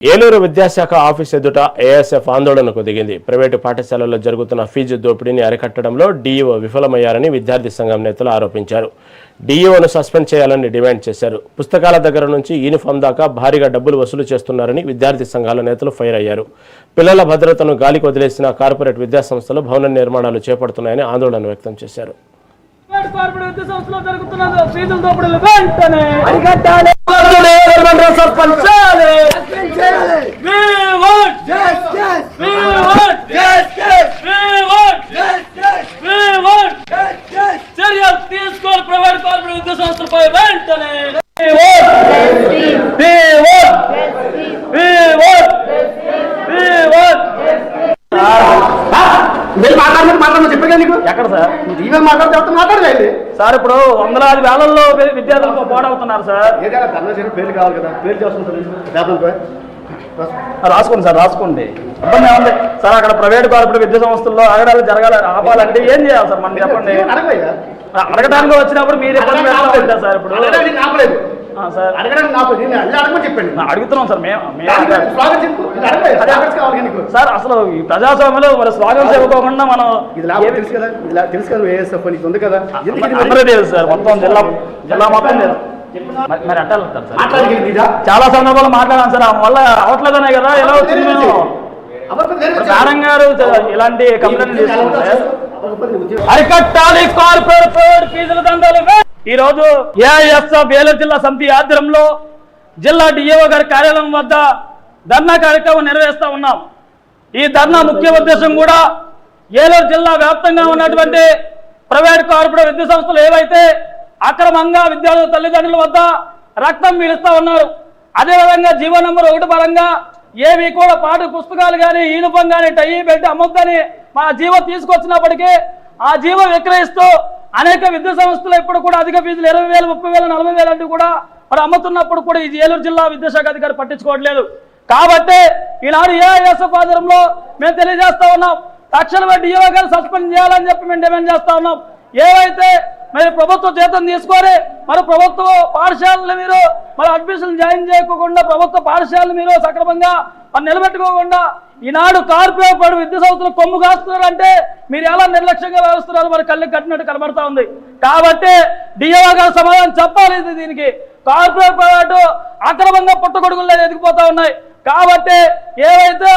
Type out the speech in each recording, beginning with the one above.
ఏలూరు విద్యాశాఖ ఆఫీస్ ఎదుట ఏఎస్ఎఫ్ ఆందోళనకు దిగింది. ప్రైవేటు పాఠశాలల్లో జరుగుతున్న ఫీజు దోపిడీని అరికట్టడంలో డీఈఓ విఫలమయ్యారని విద్యార్థి సంఘం నేతలు ఆరోపించారు. డీఈఓను సస్పెండ్ చేయాలని డిమాండ్ చేశారు. పుస్తకాల దగ్గర నుంచి యూనిఫామ్ దాకా భారీగా డబ్బులు వసూలు చేస్తున్నారని విద్యార్థి సంఘాల నేతలు ఫైర్ అయ్యారు. పిల్లల భద్రతను గాలికి వదిలేసిన కార్పొరేట్ విద్యాసంస్థలు భవన నిర్మాణాలు చేపడుతున్నాయని ఆందోళన వ్యక్తం చేశారు. ఎక్కడ సార్ ఈవెన్ మాట్లాడలేదు సార్. ఇప్పుడు వందలాది వేలల్లో విద్యార్థులకు పాడవుతున్నారు సార్. ఏదైనా ధర్మశీల పేర్లు కావాలి కదా, పేరు చేస్తుంటారు. రాసుకోండి సార్, రాసుకోండి. ఇబ్బంది ఏముంది సార్? అక్కడ ప్రైవేట్ కార్పొరేట్ విద్యా సంస్థల్లో ఆగడాలు జరగాలి, ఆపాలంటే ఏం చేయాలి సార్? మనం చెప్పండి. అడగడానికి వచ్చినప్పుడు మీరు ఇబ్బంది పెట్టారు సార్. ఇప్పుడు సార్ అడగడానికి నాకు అడగమని చెప్పండి. అడుగుతున్నాం సార్ సార్. అసలు ఈ ప్రజాస్వామ్యంలో మరి స్వాగతం చెప్పుకోకుండా మనం తెలుసు కదా, తెలుసు కదా ఏఎస్ఎఫ్ నీకు ఉంది కదా, అందరూ తెలుసు సార్. మొత్తం జిల్లా మొత్తం తెలుసు. మరి అట్టాలి సార్. చాలా సందర్భాలు మాట్లాడాను సార్. వల్ల అవట్లేదనే కదా ఎలా వచ్చింది. మేము నారాయణ గారు ఇలాంటి కంప్లైంట్ తీసుకుంటాం సార్. అరికట్టాలి కార్పొరేట్ ఫీజుల దందాలు. ఈ రోజు ఏఐఎస్ఎఫ్ ఏలూరు జిల్లా సమితి ఆధ్వర్యంలో జిల్లా డిఏఓ గారి కార్యాలయం వద్ద ధర్నా కార్యక్రమం నిర్వహిస్తూ ఉన్నాం. ఈ ధర్నా ముఖ్య ఉద్దేశం కూడా ఏలూరు జిల్లా వ్యాప్తంగా ఉన్నటువంటి ప్రైవేట్ కార్పొరేట్ విద్యా సంస్థలు ఏవైతే అక్రమంగా విద్యార్థుల తల్లిదండ్రుల వద్ద రక్తం పీలుస్తూ ఉన్నారు, అదేవిధంగా జీవో నంబర్ 1 పరంగా ఏవి కూడా పాఠ్య పుస్తకాలు కానీ యూనిఫామ్ కానీ టై పెట్టి అమ్మొద్దని మా జీవో తీసుకొచ్చినప్పటికీ ఆ జీవో విక్రయిస్తూ అనేక విద్యా సంస్థలు ఇప్పుడు కూడా అధిక ఫీజులు 20,000, 30,000, 40,000 అంటూ కూడా మరి అమ్ముతున్నప్పుడు కూడా ఈ ఏలూరు జిల్లా విద్యాశాఖ అధికారి పట్టించుకోవట్లేదు. కాబట్టి ఈనాడు ఏఐఎస్ఎఫ్ ఆధ్వర్యంలో మేము తెలియజేస్తా ఉన్నాం, తక్షణమే డిఓ గారు సస్పెండ్ చేయాలని చెప్పి మేము డిమాండ్ చేస్తా ఉన్నాం. ఏవైతే మరి ప్రభుత్వ జీతం తీసుకొని మరి ప్రభుత్వ పాఠశాలను మీరు మరి అడ్మిషన్ జాయిన్ చేయకుండా ప్రభుత్వ పాఠశాలను మీరు సక్రమంగా మరి నిలబెట్టుకోకుండా ఈనాడు కార్పొరేట్ విద్యా సంస్థలు కొమ్ము కాస్తున్నారంటే మీరు ఎలా నిర్లక్ష్యంగా వ్యవహరిస్తున్నారు మరి కళ్ళకి కట్టినట్టు కనబడతా ఉంది. కాబట్టి డిఓ గారు సమాధానం చెప్పాలి. దీనికి కార్పొరేట్ ప్రైవేటు అక్రమంగా పుట్టగొడుగుల్లో ఎదిగిపోతా ఉన్నాయి. కాబట్టి ఏవైతే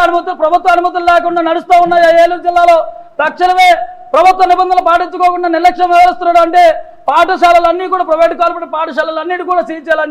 ప్రభుత్వ అనుమతులు లేకుండా నడుస్తూ ఉన్నాయో ఏలూరు జిల్లాలో తక్షణమే ప్రభుత్వ నిబంధనలు పాటించుకోకుండా నిర్లక్ష్యం వ్యవహరిస్తున్నాడు అంటే పాఠశాలలన్నీ కూడా ప్రైవేట్ కార్పొరేట్ పాఠశాలలన్నిటి కూడా సీజ్ చేయాలని